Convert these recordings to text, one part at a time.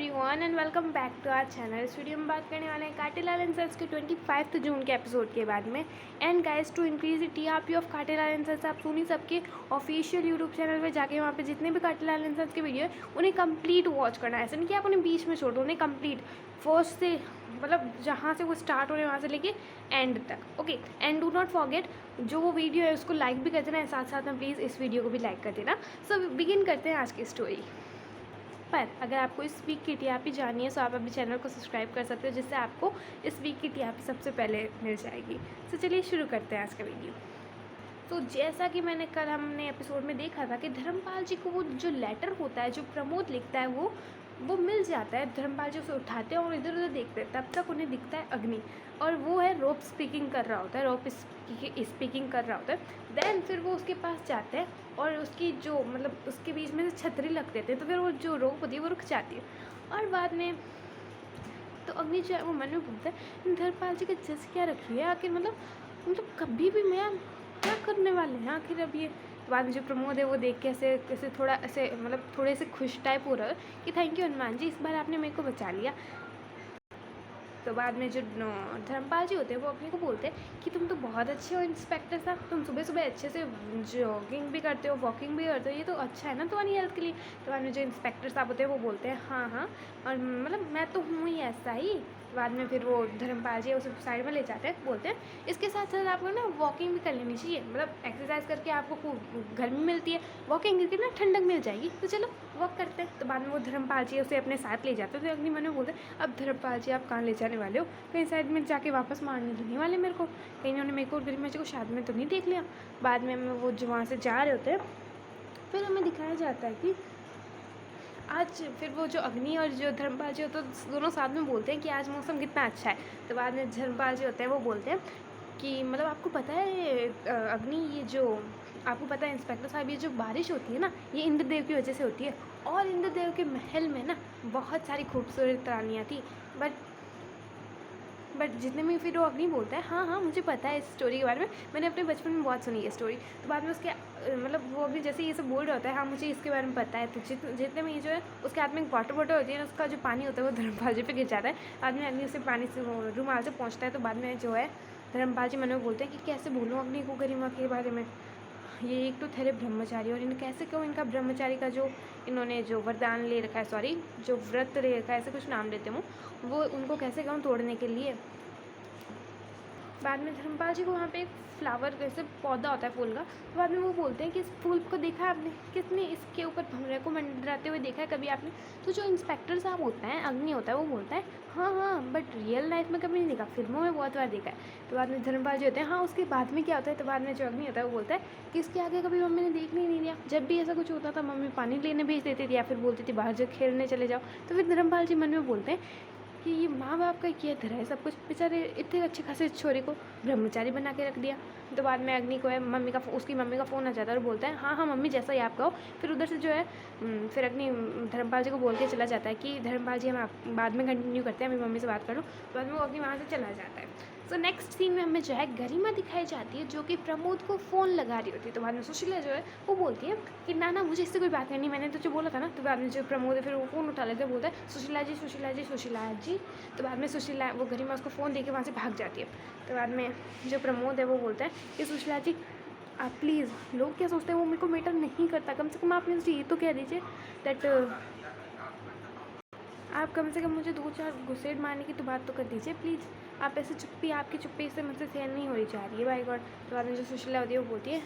Everyone and welcome back to our channel. इस video में बात करने वाले हैं कांटेलाल एंड सन्स के 25 जून के एपिसोड के बारे में। And guys, to increase the TRP of Kantelal and sons, आप सुनी सबके ऑफिशियल यूट्यूब चैनल पे जाके वहाँ पे जितने भी कांटेलाल एंड सन्स के वीडियो है उन्हें कंप्लीट वॉच करना है। ऐसा नहीं कि आप उन्हें बीच में छोड़ दो, उन्हें कंप्लीट फर्स्ट से मतलब जहाँ से वो स्टार्ट हो रहे हैं वहाँ से लेके एंड तक। Okay, and do not forget जो वो वीडियो है उसको लाइक भी कर देना, साथ साथ में प्लीज़ इस वीडियो को भी लाइक कर देना। सो बिगिन करते हैं आज की स्टोरी। पर अगर आपको इस वीक की टीआरपी जाननी है तो आप अभी चैनल को सब्सक्राइब कर सकते हो, जिससे आपको इस वीक की टीआरपी सबसे पहले मिल जाएगी। तो चलिए शुरू करते हैं आज का वीडियो। तो जैसा कि मैंने कल हमने एपिसोड में देखा था कि धर्मपाल जी को वो जो लेटर होता है जो प्रमोद लिखता है वो मिल जाता है। धर्मपाल जी उसे उठाते हैं और इधर उधर देखते हैं, तब तक उन्हें दिखता है अग्नि, और वो है रोप स्पीकिंग कर रहा होता है, रोप स्पीकिंग कर रहा होता है। देन फिर वो उसके पास जाते हैं और उसकी जो मतलब उसके बीच में से छतरी लग देते हैं, तो फिर वो जो रोप होती है वो रुक जाती है। और बाद में तो अग्नि जो है वो मन में बोलता है धर्मपाल जी के जैसे क्या रखी है आखिर, मतलब कभी भी मैं क्या करने वाले हैं आखिर अब ये। तो बाद में जो प्रमोद है वो देख के ऐसे ऐसे थोड़ा ऐसे मतलब थोड़े से खुश टाइप हो रहा है कि थैंक यू हनुमान जी, इस बार आपने मेरे को बचा लिया। तो बाद में जो धर्मपाल जी होते हैं वो अपने को बोलते हैं कि तुम तो बहुत अच्छे हो इंस्पेक्टर साहब, तुम सुबह सुबह अच्छे से जॉगिंग भी करते हो, वॉकिंग भी करते हो, ये तो अच्छा है ना तुम्हारी हेल्थ के लिए। तो बाद में जो इंस्पेक्टर साहब होते हैं वो बोलते हैं हाँ हाँ, और मतलब मैं तो हूँ ही ऐसा ही। बाद में फिर वो धर्मपाल जी उसे साइड में ले जाते हैं, बोलते हैं इसके साथ साथ आपको ना वॉकिंग भी कर लेनी चाहिए, मतलब एक्सरसाइज करके आपको खूब गर्मी मिलती है, वॉकिंग करके ना ठंडक मिल जाएगी, तो चलो वॉक करते हैं। तो बाद में वो धर्मपाल जी उसे अपने साथ ले जाते हैं। तो अग्नि मन में बोलते हैं अब धर्मपाल जी आप कहाँ ले जाने वाले हो, कहीं साइड में जाके वापस मारने तो नहीं वाले मेरे को, कहीं उन्होंने मेरे को और गरिमा जी को शादी में तो नहीं देख लिया। बाद में हमें वो जो वहाँ से जा रहे होते हैं फिर हमें दिखाया जाता है कि आज फिर वो जो अग्नि और जो धर्मपाल जी होते हैं दोनों साथ में बोलते हैं कि आज मौसम कितना अच्छा है। तो बाद में धर्मपाल जी होते हैं वो बोलते हैं कि मतलब आपको पता है अग्नि, ये जो आपको पता है इंस्पेक्टर साहब, ये जो बारिश होती है ना ये इंद्रदेव की वजह से होती है, और इंद्रदेव के महल में ना बहुत सारी खूबसूरत रानियाँ थी। बट जितने में फिर वो अग्नि बोलता है हाँ हाँ मुझे पता है इस स्टोरी के बारे में, मैंने अपने बचपन में बहुत सुनी है स्टोरी। तो बाद में उसके मतलब वो अभी जैसे ये सब बोल रहा होता है हाँ मुझे इसके बारे में पता है, तो जितने में ये जो है उसके हाथ में एक वाटर बॉटल होती है, उसका जो पानी होता है वो धर्मपाल जी पे गिर जाता है। बाद में अग्नि उसे पानी से रुमाल से पहुँचता है। तो बाद में जो है धर्मपाल जी मन में बोलते हैं कि कैसे बोलूँ अग्नि को गरिमा के बारे में, ये एक तो थे ब्रह्मचारी, और इन्हें कैसे क्यों इनका ब्रह्मचारी का जो इन्होंने जो वरदान ले रखा है, सॉरी जो व्रत ले रखा है, ऐसे कुछ नाम लेते हूँ, वो उनको कैसे कहूँ तोड़ने के लिए। बाद में धर्मपाल जी को वहाँ पे एक फ्लावर जैसे पौधा होता है फूल का, तो बाद में वो बोलते हैं कि इस फूल को देखा है आपने, किसने इसके ऊपर भंवरे को मंडराते हुए देखा है कभी आपने। तो जो इंस्पेक्टर साहब होता है अग्नि होता है वो बोलता है हाँ हाँ बट रियल लाइफ में कभी नहीं देखा, फिल्मों में बहुत बार देखा है। तो बाद में धर्मपाल जी होते हैं हाँ उसके बाद में क्या होता है। तो बाद में जो अग्नि होता है वो बोलता है कि इसके आगे कभी मम्मी ने देखने ही नहीं दिया, जब भी ऐसा कुछ होता था मम्मी पानी लेने भेज देती थी या फिर बोलती थी बाहर जो खेलने चले जाओ। तो फिर धर्मपाल जी मन में बोलते हैं कि ये माँ बाप का किया धरा है सब कुछ, बेचारे इतने अच्छे खासे छोरे को ब्रह्मचारी बना के रख दिया। तो बाद में अग्नि को है मम्मी का उसकी मम्मी का फ़ोन आ जाता है और बोलता है हाँ हाँ मम्मी जैसा ही आप कहो। फिर उधर से जो है फिर अग्नि धर्मपाल जी को बोल के चला जाता है कि धर्मपाल जी हम बाद में कंटिन्यू करते हैं, मेरी मम्मी से बात कर लो। तो बाद में वो अग्नि वहाँ से चला जाता है। तो नेक्स्ट सीन में हमें जो है गरिमा दिखाई जाती है जो कि प्रमोद को फ़ोन लगा रही होती है। तो बाद में सुशीला जो है वो बोलती है कि ना ना मुझे इससे कोई बात करनी, मैंने तो जो बोला था ना। तो बाद में जो प्रमोद है फिर वो फ़ोन उठा लेते बोलता है सुशीला जी सुशीला जी सुशीला जी। तो बाद में सुशीला वो गरिमा उसको फ़ोन दे के वहाँ से भाग जाती है। तो बाद में जो प्रमोद है वो बोलता है कि सुशीला जी आप प्लीज़, लोग क्या सोचते हैं वो मेरे को मैटर नहीं करता, कम से कम आप मुझे ये तो कह दीजिए दैट आप कम से कम मुझे 2-4 घुसेड़ मारने की तो बात तो कर दीजिए प्लीज़। आप ऐसे चुप्पी, आपकी चुप्पी से मुझसे सहन नहीं हो रही जा रही है बाई गॉड। तो बाद में जो सुशीला होती है वो बोलती है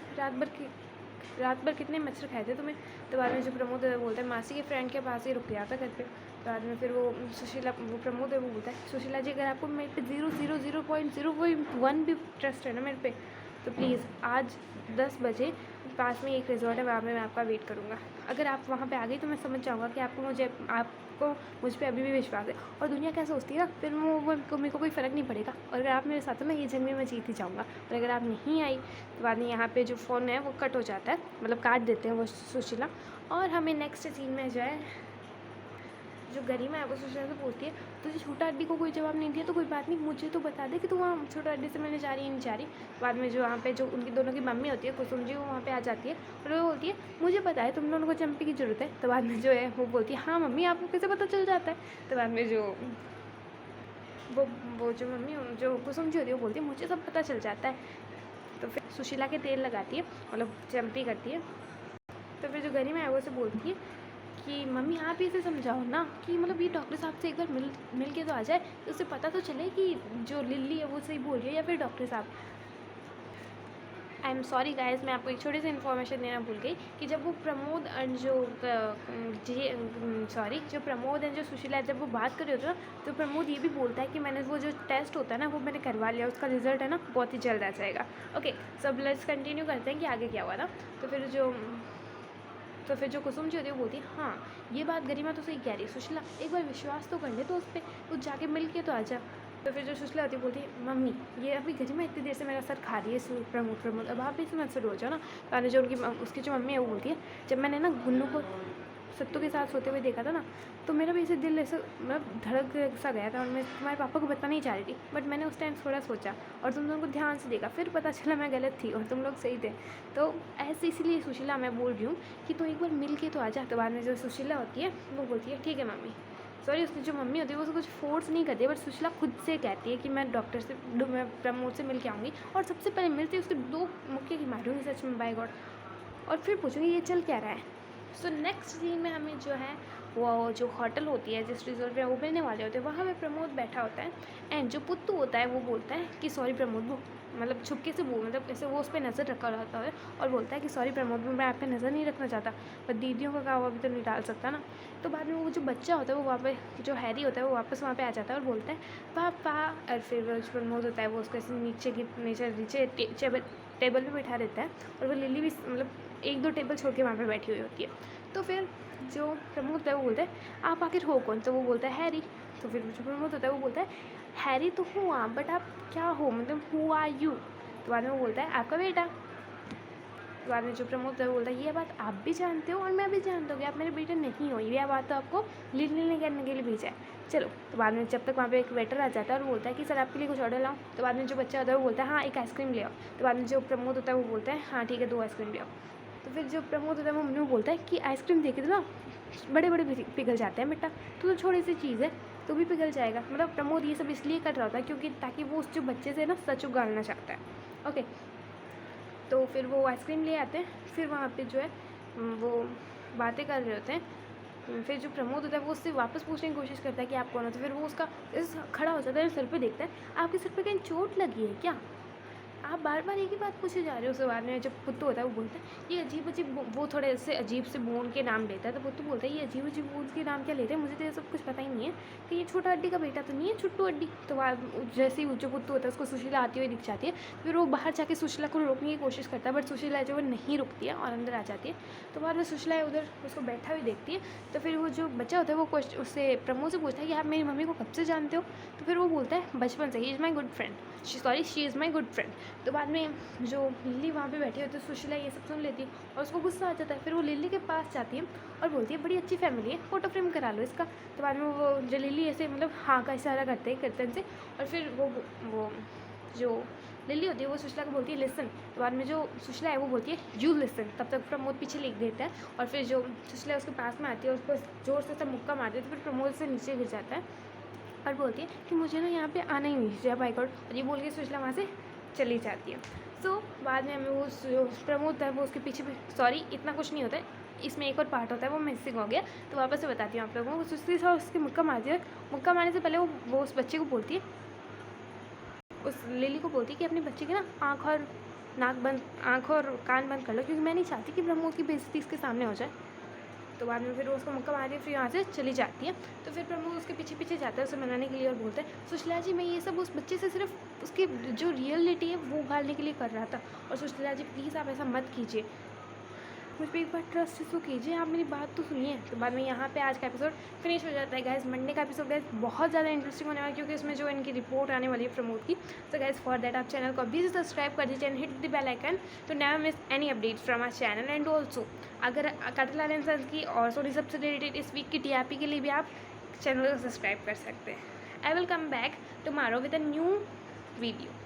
रात भर कितने मच्छर खाए थे तुम्हें। तो बाद में जो प्रमोद है वो बोलता है मासी के फ्रेंड के पास ही रुक गया था घर पे। तो बाद में फिर वो प्रमोद है वो बोलता है सुशीला जी अगर आपको मेरे पे 0.001 भी ट्रस्ट है ना मेरे पे, तो प्लीज़ आज 10 बजे पास में एक रिजॉर्ट है वहाँ पे मैं आपका वेट करूँगा। अगर आप वहाँ पे आ गई तो मैं समझ जाऊँगा कि आपको मुझ पे अभी भी विश्वास है। और दुनिया क्या सोचती है ना, फिर मेरे को कोई फ़र्क नहीं पड़ेगा, और अगर आप मेरे साथ हो ना ये जंग में मैं जीत ही जाऊँगा। और अगर आप नहीं आई तो बाद में यहाँ पे जो फ़ोन है वो कट हो जाता है, मतलब काट देते हैं वो सुशीला। और हमें नेक्स्ट सीन में जो है जो गरिमा है वो सुशीला से बोलती है तुझे छोटा हड्डी को कोई जवाब नहीं दिया तो कोई बात नहीं, मुझे तो बता दे कि तू वहाँ छोटा हड्डी से मिलने जा रही है नहीं जा रही। बाद में जो वहाँ पे जो उनकी दोनों की मम्मी होती है कुसुम जी, वो वहाँ पे आ जाती है और वो बोलती है मुझे पता है तुम दोनों को चंपी की ज़रूरत है। तो बाद में जो है वो बोलती है हाँ मम्मी आपको कैसे पता चल जाता है। तो बाद में जो वो जो मम्मी जो कुसुम जी होती है वो बोलती है मुझे सब पता चल जाता है। तो फिर सुशीला के तेल लगाती है, मतलब चंपी करती है। तो फिर जो गरिमा है वो से बोलती है कि मम्मी आप ही इसे समझाओ ना कि मतलब ये डॉक्टर साहब से एक बार मिल के तो आ जाए, तो उसे पता तो चले कि जो लिल्ली है वो सही बोल रही है या फिर डॉक्टर साहब। आई एम सॉरी गाइस, मैं आपको एक छोटी सी इन्फॉर्मेशन देना भूल गई कि जब वो प्रमोद एंड जो प्रमोद एंड जो सुशीला जब वो बात कर रहे होते हैं ना, तो प्रमोद ये भी बोलता है कि मैंने वो जो टेस्ट होता है ना वो मैंने करवा लिया, उसका रिजल्ट है ना बहुत ही जल्द आ जाएगा। ओके सब लेट्स कंटिन्यू करते हैं कि आगे क्या हुआ था। तो फिर जो कुसुम जी होती है वो बोलती है हाँ ये बात गरिमा तो सही कह रही है सुशीला, एक बार विश्वास तो कर ले तो उस पर, तो जाके मिल के तो आ जा। तो फिर जो सुशीला होती है बोलती है मम्मी ये अभी गरिमा इतनी देर से मेरा सर खा रही है प्रमोद अब आप भी इसमें सर हो जाओ ना। तो जो उसकी जो मम्मी है वो बोलती है जब मैंने ना गुन्नू को सत्तू के साथ सोते हुए देखा था ना, तो मेरा भी ऐसे दिल ऐसे मतलब धड़क सा गया था और मैं तुम्हारे पापा को बताना नहीं चाह रही थी, बट मैंने उस टाइम थोड़ा सोचा और तुम लोगों को ध्यान से देखा, फिर पता चला मैं गलत थी और तुम लोग सही थे। तो ऐसे इसीलिए सुशीला मैं बोल रही हूँ कि तू एक बार मिल के तो आ जा। तो बाद में जो सुशीला होती है वो बोलती है ठीक है मम्मी। सॉरी उसकी जो मम्मी होती है वो कुछ फोर्स नहीं करती है, बट सुशीला खुद से कहती है कि मैं डॉक्टर से मैं प्रमोद से मिल के आऊँगी और सबसे पहले मिलती है उसके 2 मुक्के की मारूंगी सच में बाय गॉड, और फिर पूछूंगी ये चल क्या रहा है। सो नेक्स्ट सीन में हमें जो है वो जो होटल होती है जिस रिजॉर्ट में वो मिलने वाले होते हैं वहाँ पे प्रमोद बैठा होता है एंड जो पुत्तू होता है वो बोलता है कि सॉरी प्रमोद, वो मतलब छुपके से मतलब ऐसे वो उस पर नज़र रखा रहता है और बोलता है कि सॉरी प्रमोद मैं आप पे नज़र नहीं रखना चाहता, पर दीदियों का काम अभी तो नहीं डाल सकता ना। तो बाद में वो जो बच्चा होता है वो वहाँ पे जो हैरी होता है वो वापस वहाँ पे आ जाता है और बोलता है पापा, और फिर वो जो प्रमोद होता है वो उसको ऐसे नीचे टेबल पे बैठा रहता है और वो लिली भी मतलब 1-2 टेबल छोड़ के वहाँ पे बैठी हुई होती है। तो फिर जो प्रमोद होता है वो बोलता है आप आखिर हो कौन, तो वो बोलता है हैरी। तो फिर जो प्रमोद होता है वो बोलता है हैरी तो हूँ आप, बट आप क्या हो, मतलब हु आर यू। तो बाद में वो बोलता है आपका बेटा। तो बाद में जो प्रमोद होता है वो बोलता है ये बात आप भी जानते हो और मैं भी जानता हूँ कि आप मेरे बेटे नहीं हो, ये बात तो आपको लिलने करने के लिए भेजा है। चलो तो बाद में जब तक वहाँ पे एक वेटर आ जाता है और बोलता है कि सर आपके लिए कुछ ऑर्डर लाऊं। तो बाद में जो बच्चा होता है वो बोलता है हाँ एक आइसक्रीम ले आओ। तो बाद में जो प्रमोद होता है वो बोलता है हाँ ठीक है 2 आइसक्रीम ले आओ। तो फिर जो प्रमोद होता है वो मम्मी को बोलता है कि आइसक्रीम देखे तो ना बड़े बड़े पिघल जाते हैं बेटा, तो छोटी सी चीज़ है तो भी पिघल जाएगा। मतलब प्रमोद ये सब इसलिए कर रहा होता है क्योंकि ताकि वो उस जो बच्चे से ना सच उगाड़ना चाहता है। ओके तो फिर वो आइसक्रीम ले आते हैं, फिर वहाँ पे जो है वो बातें कर रहे होते हैं। फिर जो प्रमोद होता है वो उससे वापस पूछने की कोशिश करता है कि आप कौन हो। तो फिर वो उसका खड़ा हो जाता है, सर पे देखता है आपके सर पे कहीं चोट लगी है क्या, आप बार बार एक ही बात पूछे जा रहे हो। उसके बाद में जब पुत्तू होता है वो बोलता है ये अजीब अजीब, वो थोड़े से अजीब से बोन के नाम लेता है। तो पुत्तू बोलता है ये अजीब अजीब बोन के नाम क्या लेते हैं, मुझे तो ये सब कुछ पता ही नहीं है कि ये छोटा हड्डी का बेटा तो नहीं है छुट्टू हड्डी। तो जैसे ही जो पुत्तू होता है उसको सुशीला आती हुई दिख जाती है, फिर वो बाहर जाके सुशीला को रोकने की कोशिश करता है, बट सुशीला जो वो नहीं रुकती है और अंदर आ जाती है। तो बाद में सुशीला उधर उसको बैठा हुई देखती है। तो फिर वो जो बच्चा होता है वो उससे प्रमोद से पूछता है कि आप मेरी मम्मी को कब से जानते हो। तो फिर वो बोलता है बचपन से, he is my good friend, she is my good friend. तो बाद में जो लिली वहाँ पे बैठी होती है सुशीला ये सब सुन लेती है और उसको गुस्सा आ जाता है। फिर वो लिली के पास जाती है और बोलती है बड़ी अच्छी फैमिली है, फ़ोटो फ्रेम करा लो इसका। तो बाद में वो जो लिली ऐसे मतलब हाँ का इशारा करते हैं कीर्तन से, और फिर वो जो लिली होती है वो सुशीला को बोलती है लिसन। तो बाद में जो सुशीला है वो बोलती है यू लिसन। तब तक प्रमोद पीछे लिख देता है और फिर जो सुशीला उसके पास में आती है उसको जोर से सब मुक्का मारती है। तो फिर प्रमोद से नीचे गिर जाता है और बोलती है कि मुझे ना यहाँ पे आना ही नहीं चाहिए बाय गॉड, और ये बोल के सुशीला वहाँ से चली जाती है। सो बाद में हमें वो प्रमोद है वो उसके पीछे सॉरी इतना कुछ नहीं होता है, इसमें एक और पार्ट होता है वो मिसिंग हो गया, तो वापस से बताती हूँ आप लोगों को। सुशीला सा उसके मुक्का मारती है, मुक्का मारने से पहले वो उस बच्चे को बोलती है, उस लिली को बोलती है कि अपने बच्चे के ना आँख और कान बंद कर लो, क्योंकि मैं नहीं चाहती कि प्रमोद की बेइज्जती इसके सामने हो जाए। तो बाद में फिर उसको मुक्का मारती है, फिर यहाँ से चली जाती है। तो फिर प्रमोद उसके पीछे पीछे जाता है उसे मनाने के लिए और बोलता है सुशीला जी मैं ये सब उस बच्चे से सिर्फ उसकी जो रियलिटी है वो उगाड़ने के लिए कर रहा था, और सुशीला जी प्लीज़ आप ऐसा मत कीजिए, मुझ पर एक बार ट्रस्ट इसको कीजिए, आप मेरी बात तो सुनिए। तो बाद में यहाँ पे आज का एपिसोड फिनिश हो जाता है गाइज। मंडे का एपिसोड गाइज बहुत ज़्यादा इंटरेस्टिंग होने वाला है, क्योंकि इसमें जो इनकी रिपोर्ट आने वाली है प्रमोद की। तो गाइज फॉर दैट आप चैनल को अभी से सब्सक्राइब कर दीजिए and hit the bell icon to never miss any updates from our channel. And also अगर काटेलाल एंड सन्स की और सॉरी सबसे रिलेटेड इस वीक की टीआरपी के लिए भी आप चैनल को सब्सक्राइब कर सकते हैं। I will come back tomorrow with a new video.